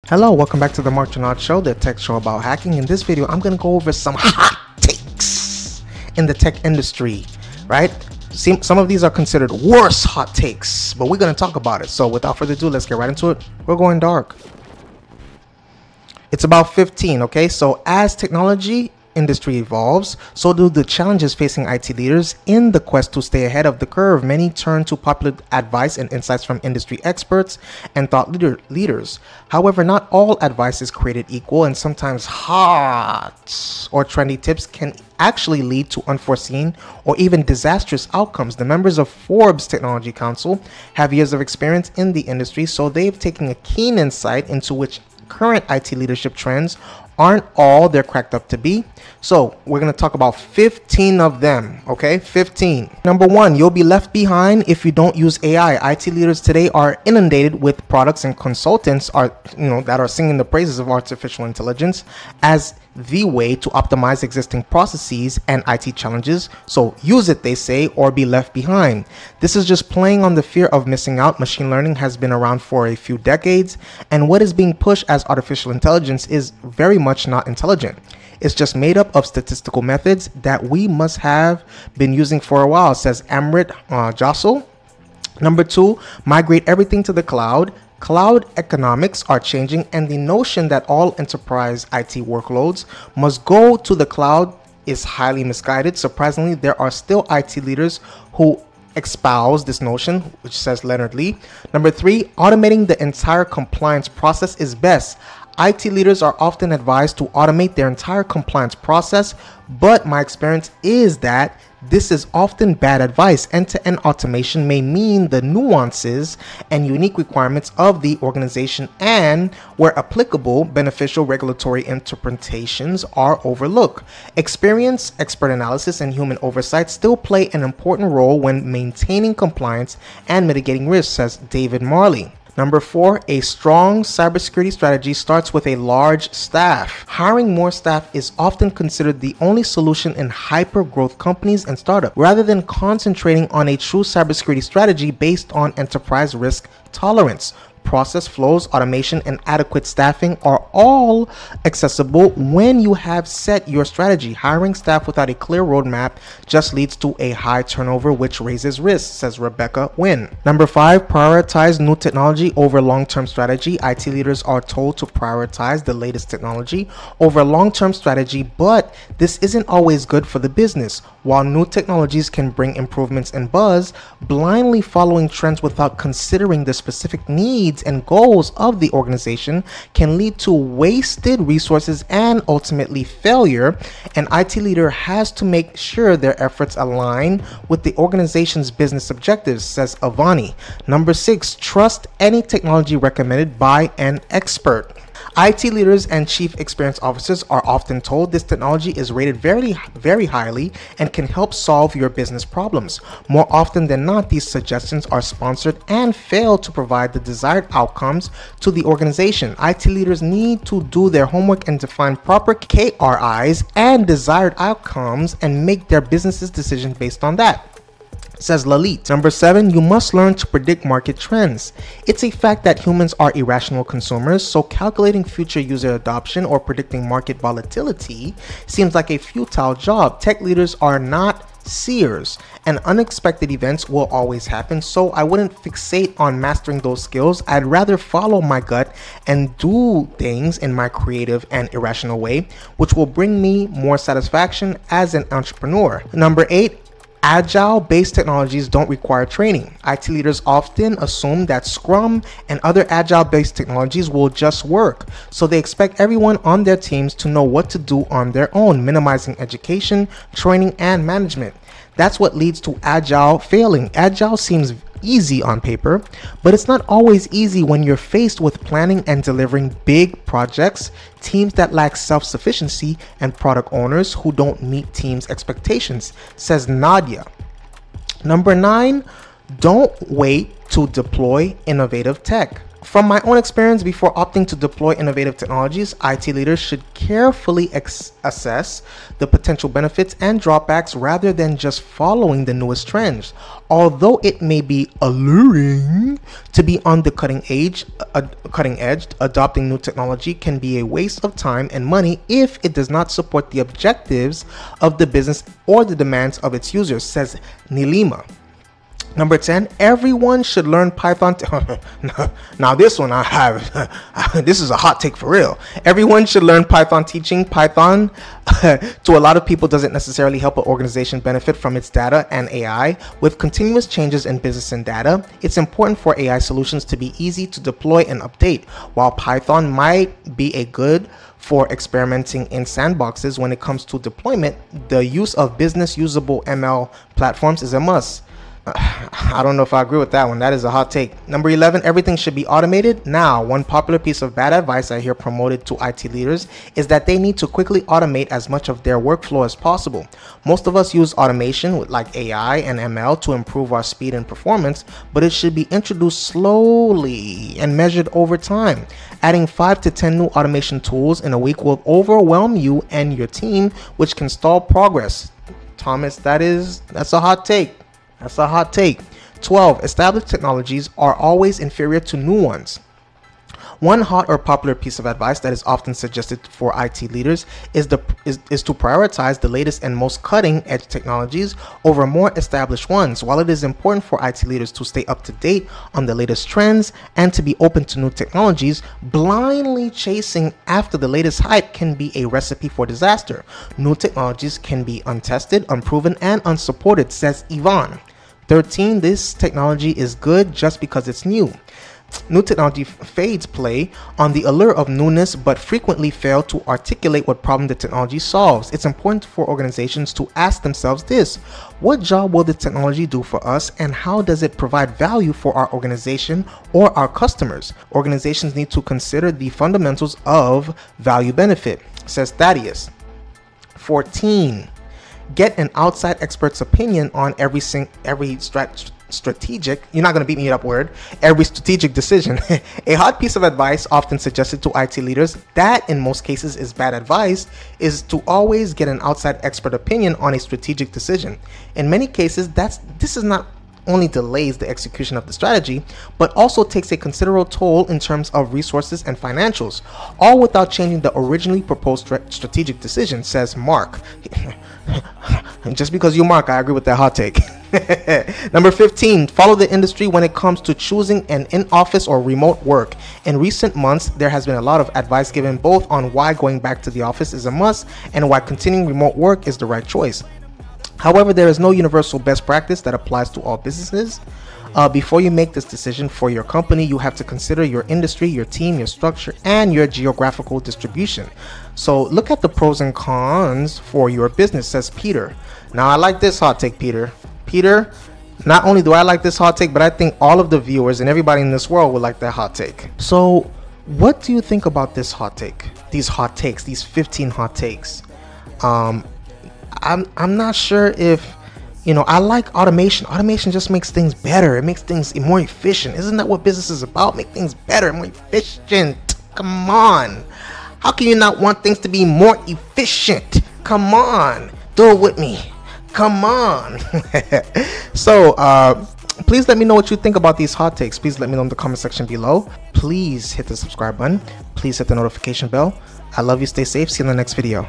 Hello, welcome back to the Mark Janard Show, the tech show about hacking. In this video, I'm going to go over some hot takes in the tech industry, right? Some of these are considered worse hot takes, but we're going to talk about it. So without further ado, let's get right into it. We're going dark. It's about 15, okay? So as technology industry evolves, so do the challenges facing IT leaders. In the quest to stay ahead of the curve, many turn to popular advice and insights from industry experts and thought leaders. However, not all advice is created equal, and sometimes hot or trendy tips can actually lead to unforeseen or even disastrous outcomes. The members of Forbes Technology Council have years of experience in the industry, so they've taken a keen insight into which current IT leadership trends aren't all they're cracked up to be. So we're going to talk about 15 of them, okay? 15. Number one, you'll be left behind if you don't use AI. IT leaders today are inundated with products and consultants that are singing the praises of artificial intelligence as the way to optimize existing processes and IT challenges. So use it, they say, or be left behind. This is just playing on the fear of missing out. Machine learning has been around for a few decades, and what is being pushed as artificial intelligence is very much not intelligent. It's just made up of statistical methods that we must have been using for a while, says Amrit Jossel. Number two, migrate everything to the cloud. Cloud economics are changing, and the notion that all enterprise IT workloads must go to the cloud is highly misguided. Surprisingly, there are still IT leaders who espouse this notion, which says Leonard Lee. Number three, automating the entire compliance process is best. IT leaders are often advised to automate their entire compliance process, but my experience is that this is often bad advice. End-to-end automation may mean the nuances and unique requirements of the organization, and where applicable, beneficial regulatory interpretations are overlooked. Experience, expert analysis, and human oversight still play an important role when maintaining compliance and mitigating risks, says David Marley. Number four, a strong cybersecurity strategy starts with a large staff. Hiring more staff is often considered the only solution in hyper-growth companies and startups, rather than concentrating on a true cybersecurity strategy based on enterprise risk tolerance. Process flows, automation, and adequate staffing are all accessible when you have set your strategy. Hiring staff without a clear roadmap just leads to a high turnover, which raises risks, says Rebecca Wynn. Number five, prioritize new technology over long-term strategy. IT leaders are told to prioritize the latest technology over long-term strategy, but this isn't always good for the business. While new technologies can bring improvements and buzz, blindly following trends without considering the specific needs and goals of the organization can lead to wasted resources and ultimately failure. An IT leader has to make sure their efforts align with the organization's business objectives, says Avani. Number six, trust any technology recommended by an expert. IT leaders and chief experience officers are often told this technology is rated very, very highly and can help solve your business problems. More often than not, these suggestions are sponsored and fail to provide the desired outcomes to the organization. IT leaders need to do their homework and define proper KRIs and desired outcomes and make their business's decision based on that, says Lalit. Number seven, you must learn to predict market trends. It's a fact that humans are irrational consumers, so calculating future user adoption or predicting market volatility seems like a futile job. Tech leaders are not seers, and unexpected events will always happen, so I wouldn't fixate on mastering those skills. I'd rather follow my gut and do things in my creative and irrational way, which will bring me more satisfaction as an entrepreneur. Number eight, Agile-based technologies don't require training. IT leaders often assume that Scrum and other Agile-based technologies will just work, so they expect everyone on their teams to know what to do on their own, minimizing education, training, and management. That's what leads to Agile failing. Agile seems easy on paper, but it's not always easy when you're faced with planning and delivering big projects, teams that lack self-sufficiency, and product owners who don't meet teams' expectations, says Nadia. Number nine, don't wait to deploy innovative tech. From my own experience, before opting to deploy innovative technologies, IT leaders should carefully assess the potential benefits and drawbacks rather than just following the newest trends. Although it may be alluring to be on the cutting edge, adopting new technology can be a waste of time and money if it does not support the objectives of the business or the demands of its users, says Nilima. Number 10, everyone should learn Python. Now this one I have, this is a hot take for real. Everyone should learn Python. Teaching Python to a lot of people doesn't necessarily help an organization benefit from its data and AI. With continuous changes in business and data, it's important for AI solutions to be easy to deploy and update. While Python might be a good for experimenting in sandboxes, when it comes to deployment, the use of business usable ML platforms is a must. I don't know if I agree with that one. That is a hot take. Number 11, everything should be automated. Now, one popular piece of bad advice I hear promoted to IT leaders is that they need to quickly automate as much of their workflow as possible. Most of us use automation with like AI and ML to improve our speed and performance, but it should be introduced slowly and measured over time. Adding 5 to 10 new automation tools in a week will overwhelm you and your team, which can stall progress. Thomas, that's a hot take. That's a hot take. 12. Established technologies are always inferior to new ones. One hot or popular piece of advice that is often suggested for IT leaders is to prioritize the latest and most cutting-edge technologies over more established ones. While it is important for IT leaders to stay up to date on the latest trends and to be open to new technologies, blindly chasing after the latest hype can be a recipe for disaster. New technologies can be untested, unproven, and unsupported, says Yvonne. 13. This technology is good just because it's new. New technology fades play on the allure of newness but frequently fail to articulate what problem the technology solves. It's important for organizations to ask themselves this: what job will the technology do for us, and how does it provide value for our organization or our customers? Organizations need to consider the fundamentals of value benefit, says Thaddeus. 14. Get an outside expert's opinion on every strategic, you're not going to beat me up word, every strategic decision. A hot piece of advice often suggested to IT leaders that in most cases is bad advice is to always get an outside expert opinion on a strategic decision. In many cases, this is not only delays the execution of the strategy, but also takes a considerable toll in terms of resources and financials, all without changing the originally proposed strategic decision, says Mark. Just because you Mark, I agree with that hot take. Number 15, follow the industry when it comes to choosing an in-office or remote work. In recent months, there has been a lot of advice given both on why going back to the office is a must and why continuing remote work is the right choice. However, there is no universal best practice that applies to all businesses. Before you make this decision for your company, you have to consider your industry, your team, your structure, and your geographical distribution. So look at the pros and cons for your business, says Peter. Now, I like this hot take, Peter. Peter, not only do I like this hot take, but I think all of the viewers and everybody in this world would like that hot take. So what do you think about this hot take? These hot takes, these 15 hot takes. I'm not sure if, I like automation. Automation just makes things better. It makes things more efficient. Isn't that what business is about? Make things better, more efficient. Come on. How can you not want things to be more efficient? Come on. Do it with me. Come on. So, please let me know what you think about these hot takes. Please let me know in the comment section below. Please hit the subscribe button. Please hit the notification bell. I love you. Stay safe. See you in the next video.